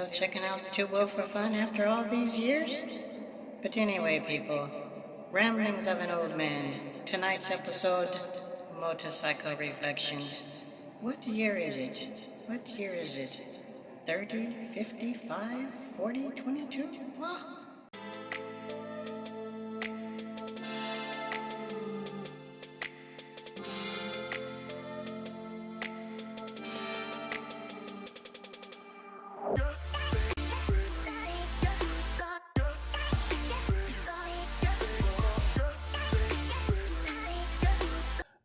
still checking out Too Well for Fun after all these years? But anyway, people, Ramblings of an Old Man. Tonight's episode, Motorcycle Reflections. What year is it? What year is it? 30, 55, 40, 22? What?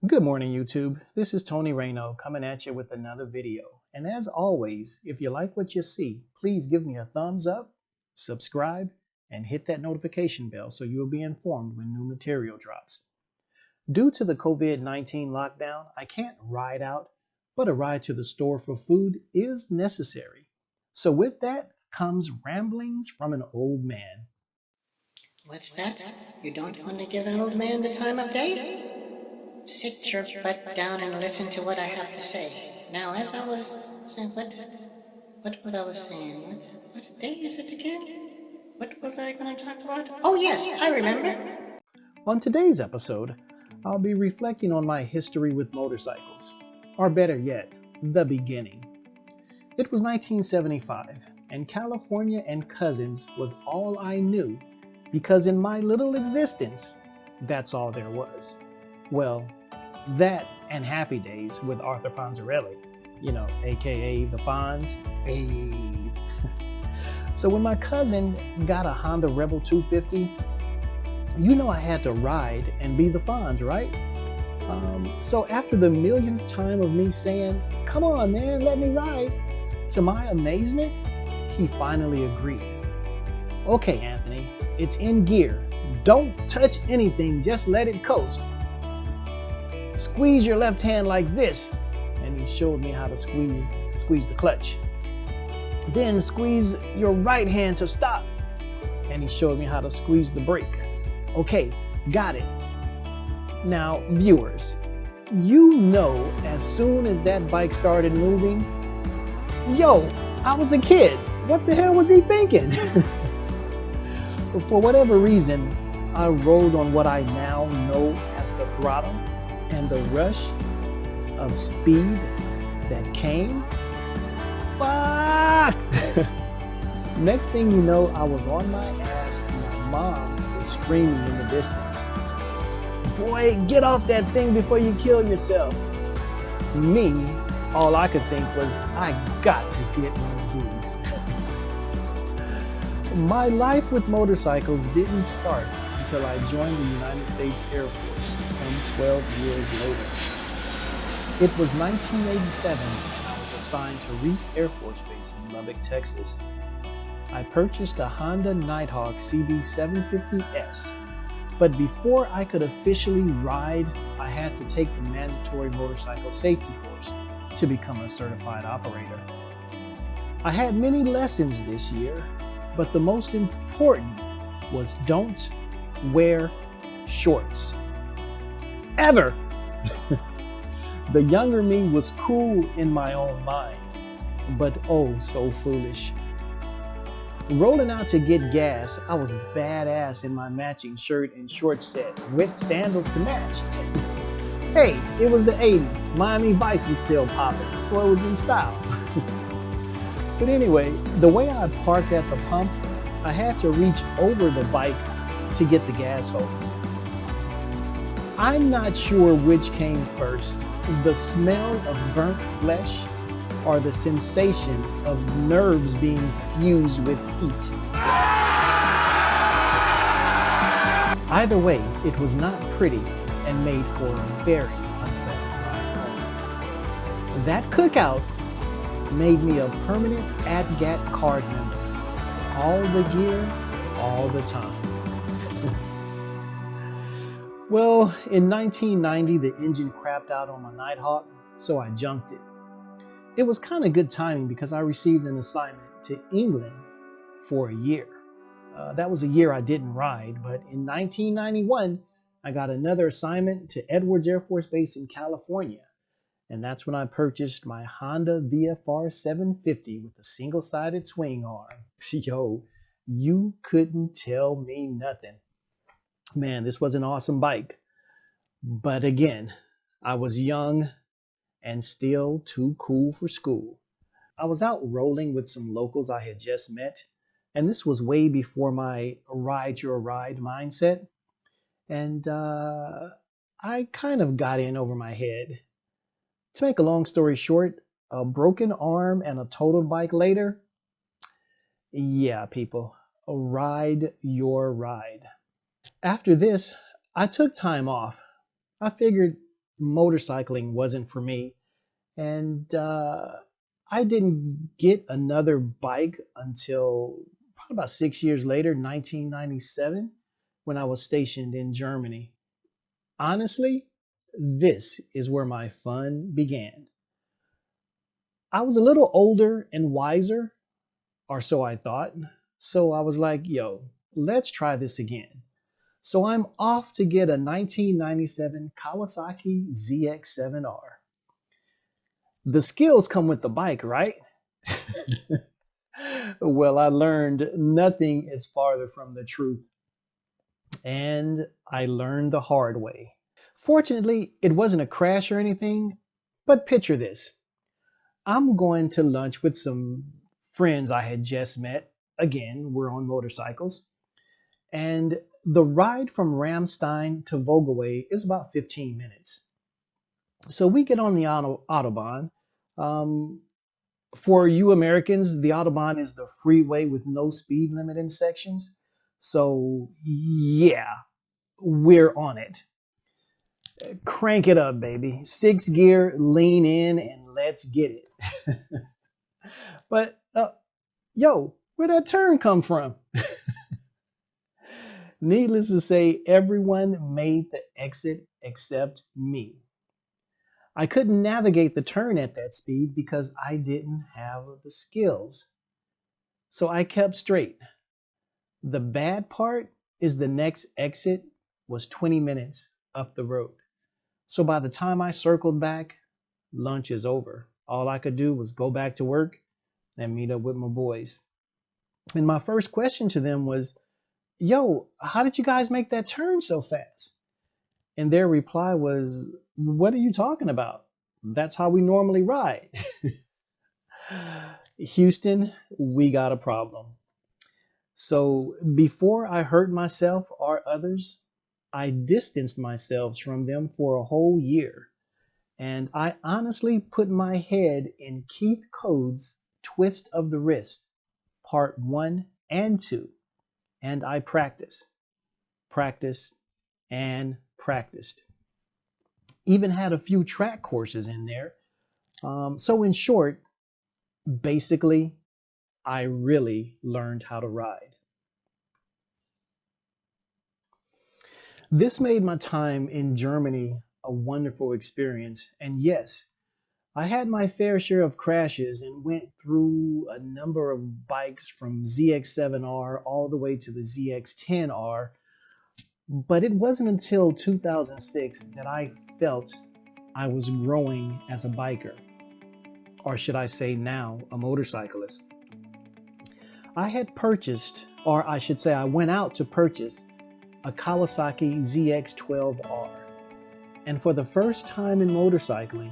Good morning, YouTube. This is Tony Rey-no coming at you with another video. And as always, if you like what you see, please give me a thumbs up, subscribe, and hit that notification bell so you'll be informed when new material drops. Due to the COVID-19 lockdown, I can't ride out, but a ride to the store for food is necessary. So with that comes Ramblings from an Old Man. What's that? You don't want to give an old man the time of day? Sit your butt down and listen to what I have to say. Now, as I was saying, what was I saying? What day is it again? What was I going to talk about? Oh, yes, I remember. On today's episode, I'll be reflecting on my history with motorcycles, or better yet, the beginning. It was 1975, and California and cousins was all I knew, because in my little existence, that's all there was. Well, that and Happy Days with Arthur Fonzarelli, aka the Fonz. Hey. So when my cousin got a Honda Rebel 250, I had to ride and be the Fonz, right? So after the millionth time of me saying, "Come on, man, let me ride," to my amazement, he finally agreed. "Okay, Anthony, it's in gear. Don't touch anything, just let it coast. Squeeze your left hand like this," and he showed me how to squeeze the clutch. "Then squeeze your right hand to stop," and he showed me how to squeeze the brake. "Okay, got it." Now, viewers, as soon as that bike started moving, I was a kid. What the hell was he thinking? But for whatever reason, I rode on what I now know as the throttle, and the rush of speed that came, fuck! Next thing you know, I was on my ass and my mom was screaming in the distance, "Boy, get off that thing before you kill yourself." Me, all I could think was, I got to get one of these. My life with motorcycles didn't start until I joined the United States Air Force some 12 years later. It was 1987 and I was assigned to Reese Air Force Base in Lubbock, Texas. I purchased a Honda Nighthawk CB750S, but before I could officially ride, I had to take the mandatory motorcycle safety course to become a certified operator. I had many lessons this year, but the most important was don't wear shorts. Ever! The younger me was cool in my own mind, but oh so foolish. Rolling out to get gas, I was badass in my matching shirt and short set with sandals to match. Hey, it was the 80s. Miami Vice was still popping, so it was in style. But anyway, the way I parked at the pump, I had to reach over the bike to get the gas hose. I'm not sure which came first, the smell of burnt flesh or the sensation of nerves being fused with heat. Either way, it was not pretty and made for a very unpleasant ride home. That cookout made me a permanent ADGAT card member. All the gear, all the time. Well, in 1990, the engine crapped out on my Nighthawk, so I junked it. It was kind of good timing because I received an assignment to England for a year. That was a year I didn't ride, but in 1991, I got another assignment to Edwards Air Force Base in California. And that's when I purchased my Honda VFR 750 with a single-sided swing arm. Yo, you couldn't tell me nothing. Man, this was an awesome bike. But again, I was young and still too cool for school. I was out rolling with some locals I had just met, and this was way before my ride your ride mindset. And I kind of got in over my head. To make a long story short, a broken arm and a totaled bike later, yeah, people, ride your ride. After this, I took time off. I figured motorcycling wasn't for me, and I didn't get another bike until probably about 6 years later, 1997, when I was stationed in Germany. Honestly, this is where my fun began. I was a little older and wiser, or so I thought. So I was like, yo, let's try this again. So I'm off to get a 1997 Kawasaki ZX7R. The skills come with the bike, right? Well, I learned nothing is farther from the truth. And I learned the hard way. Fortunately, it wasn't a crash or anything, but picture this. I'm going to lunch with some friends I had just met. Again, we're on motorcycles. And the ride from Ramstein to Vogaway is about 15 minutes. So we get on the Autobahn. Um, for you Americans, the Autobahn is the freeway with no speed limit in sections. So yeah, we're on it. Crank it up, baby. Sixth gear, lean in, and let's get it. But yo, where'd that turn come from? Needless to say, everyone made the exit except me. I couldn't navigate the turn at that speed because I didn't have the skills. So I kept straight. The bad part is the next exit was 20 minutes up the road. So by the time I circled back, lunch is over. All I could do was go back to work and meet up with my boys. And my first question to them was, yo, how did you guys make that turn so fast? And their reply was, what are you talking about? That's how we normally ride. Houston, we got a problem. So before I hurt myself or others, I distanced myself from them for a whole year. And I honestly put my head in Keith Code's Twist of the Wrist, part 1 and 2. And I practiced, and practiced. Even had a few track courses in there. So in short, basically, I really learned how to ride. This made my time in Germany a wonderful experience. And yes, I had my fair share of crashes and went through a number of bikes from ZX7R all the way to the ZX10R. But it wasn't until 2006 that I felt I was growing as a biker, or should I say now, a motorcyclist. I had purchased, or I should say I went out to purchase a Kawasaki ZX12R. And for the first time in motorcycling,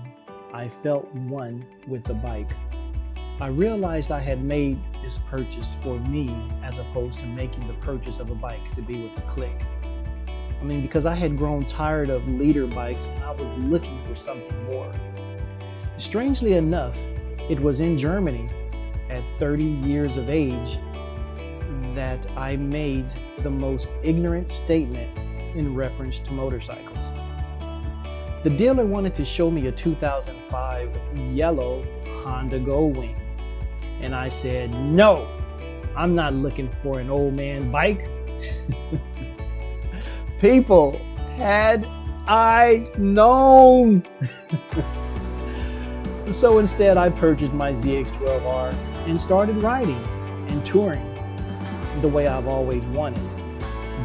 I felt one with the bike. I realized I had made this purchase for me as opposed to making the purchase of a bike to be with a clique. I mean, because I had grown tired of leader bikes and I was looking for something more. Strangely enough, it was in Germany at 30 years of age that I made the most ignorant statement in reference to motorcycles. The dealer wanted to show me a 2005 yellow Honda Goldwing. And I said, no, I'm not looking for an old man bike. People, had I known. So instead, I purchased my ZX12R and started riding and touring the way I've always wanted.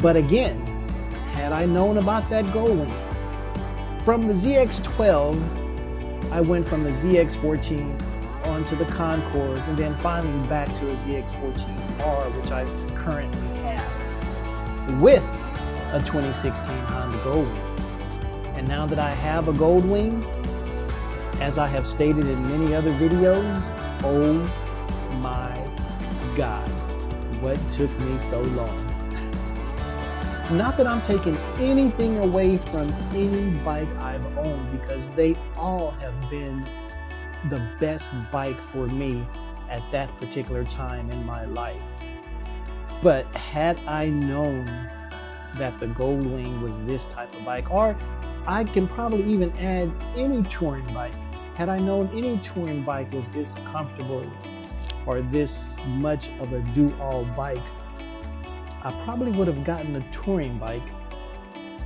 But again, had I known about that Goldwing, from the ZX12 I went from the ZX14 onto the Concords, and then finally back to a ZX14R, which I currently have, with a 2016 Honda Goldwing. And now that I have a Goldwing, as I have stated in many other videos, oh my God, what took me so long? Not that I'm taking anything away from any bike I've owned, because they all have been the best bike for me at that particular time in my life. But had I known that the Goldwing was this type of bike, or I can probably even add any touring bike, had I known any touring bike was this comfortable or this much of a do-all bike, I probably would have gotten a touring bike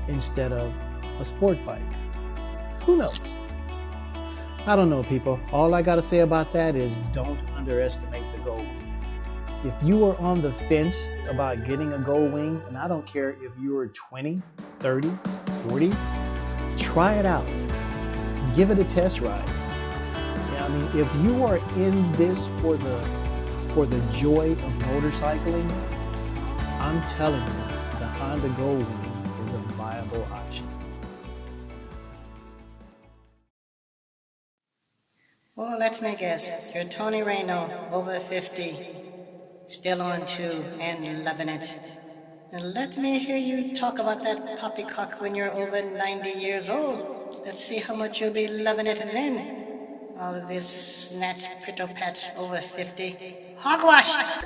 instead of a sport bike. Who knows? I don't know, people. All I gotta say about that is don't underestimate the Goldwing. If you are on the fence about getting a Goldwing, and I don't care if you are 20, 30, 40, try it out. Give it a test ride. Yeah, I mean, if you are in this for the joy of motorcycling, I'm telling you, the Honda Goldwing is a viable option. Well, let me guess. You're Tony Rey-no, over 50, still on to and loving it. And let me hear you talk about that poppycock when you're over 90 years old. Let's see how much you'll be loving it then. All of this snatch, pit-o-pat over 50. Hogwash!